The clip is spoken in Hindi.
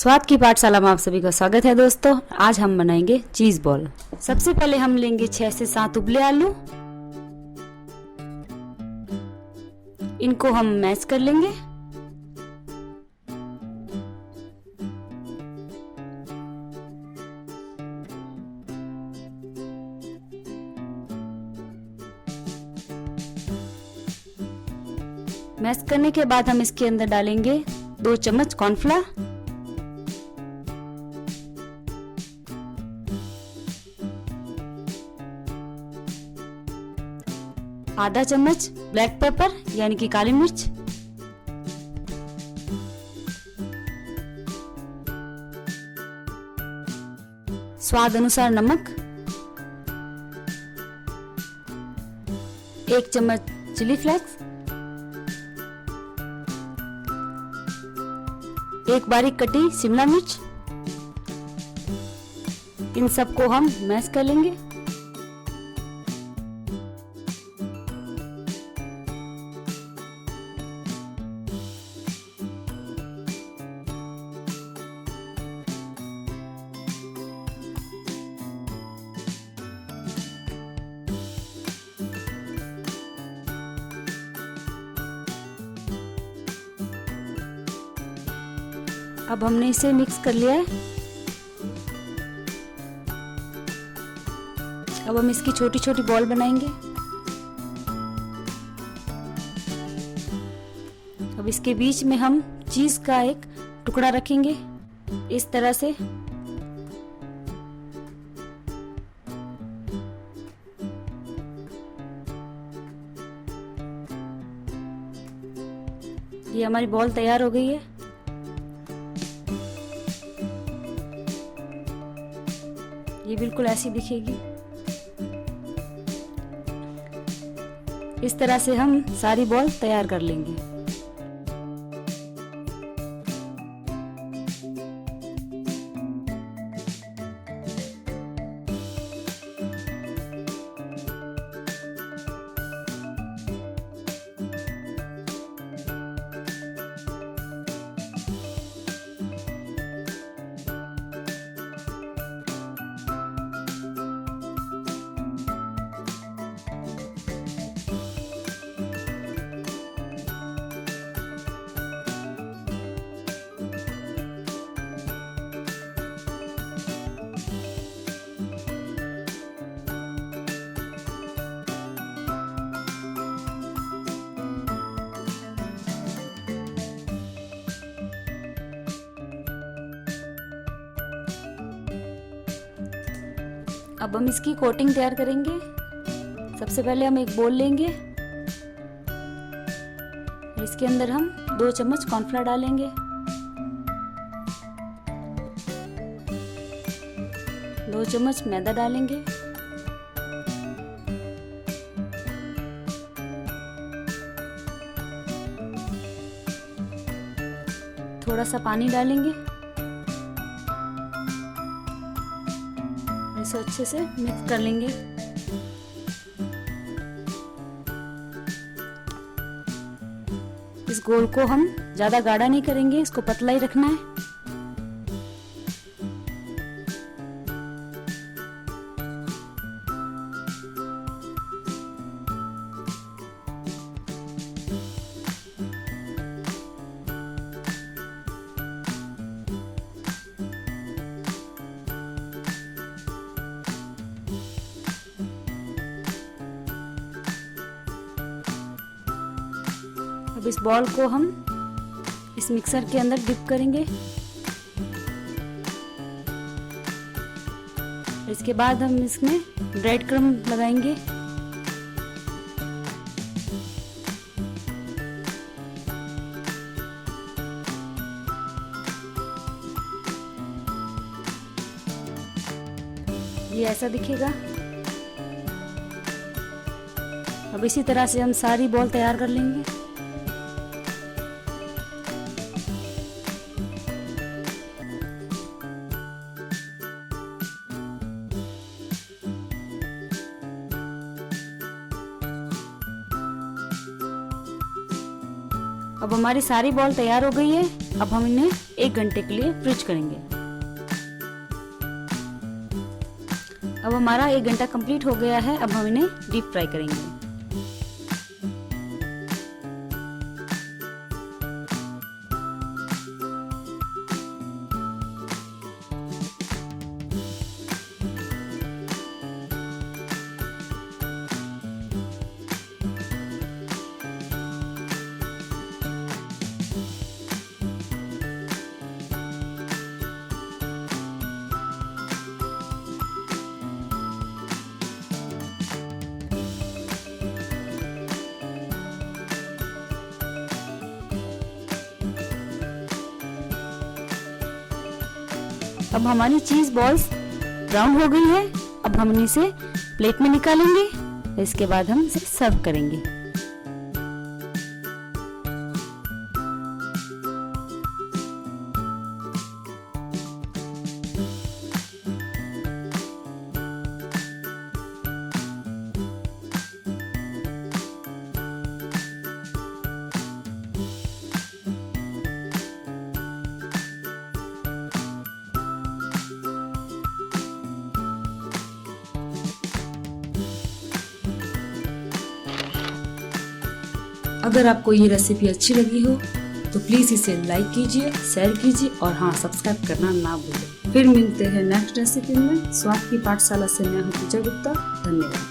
स्वाद की पाठशाला में आप सभी का स्वागत है दोस्तों। आज हम बनाएंगे चीज बॉल। सबसे पहले हम लेंगे 6 से 7 उबले आलू। इनको हम मैश कर लेंगे। मैश करने के बाद हम इसके अंदर डालेंगे 2 चम्मच कॉर्नफ्लोर, आधा चम्मच ब्लैक पेपर यानी कि काली मिर्च, स्वाद अनुसार नमक, 1 चम्मच चिली फ्लेक्स, 1 बारीक कटी शिमला मिर्च। इन सबको हम मैश कर लेंगे। अब हमने इसे मिक्स कर लिया है। अब हम इसकी छोटी छोटी बॉल बनाएंगे। अब इसके बीच में हम चीज का एक टुकड़ा रखेंगे इस तरह से। ये हमारी बॉल तैयार हो गई है। ये बिल्कुल ऐसी दिखेगी। इस तरह से हम सारी बॉल तैयार कर लेंगे। अब हम इसकी कोटिंग तैयार करेंगे। सबसे पहले हम एक बोल लेंगे। इसके अंदर हम 2 चम्मच कॉर्नफ्लोर डालेंगे, 2 चम्मच मैदा डालेंगे, थोड़ा सा पानी डालेंगे। इसे अच्छे से मिक्स कर लेंगे। इस घोल को हम ज्यादा गाढ़ा नहीं करेंगे, इसको पतला ही रखना है। अब इस बॉल को हम इस मिक्सर के अंदर डिप करेंगे। इसके बाद हम इसमें ब्रेड क्रम्ब लगाएंगे। ये ऐसा दिखेगा। अब इसी तरह से हम सारी बॉल तैयार कर लेंगे। अब हमारी सारी बॉल तैयार हो गई है। अब हम इन्हें 1 घंटे के लिए फ्रीज करेंगे। अब हमारा 1 घंटा कंप्लीट हो गया है। अब हम इन्हें डीप फ्राई करेंगे। अब हमारी चीज बॉल्स ब्राउन हो गई है। अब हम इसे प्लेट में निकालेंगे। इसके बाद हम इसे सर्व करेंगे। अगर आपको ये रेसिपी अच्छी लगी हो तो प्लीज़ इसे लाइक कीजिए, शेयर कीजिए और हाँ, सब्सक्राइब करना ना भूलें। फिर मिलते हैं नेक्स्ट रेसिपी में। स्वाद की पाठशाला से मैं हूँ पूजा गुप्ता। धन्यवाद।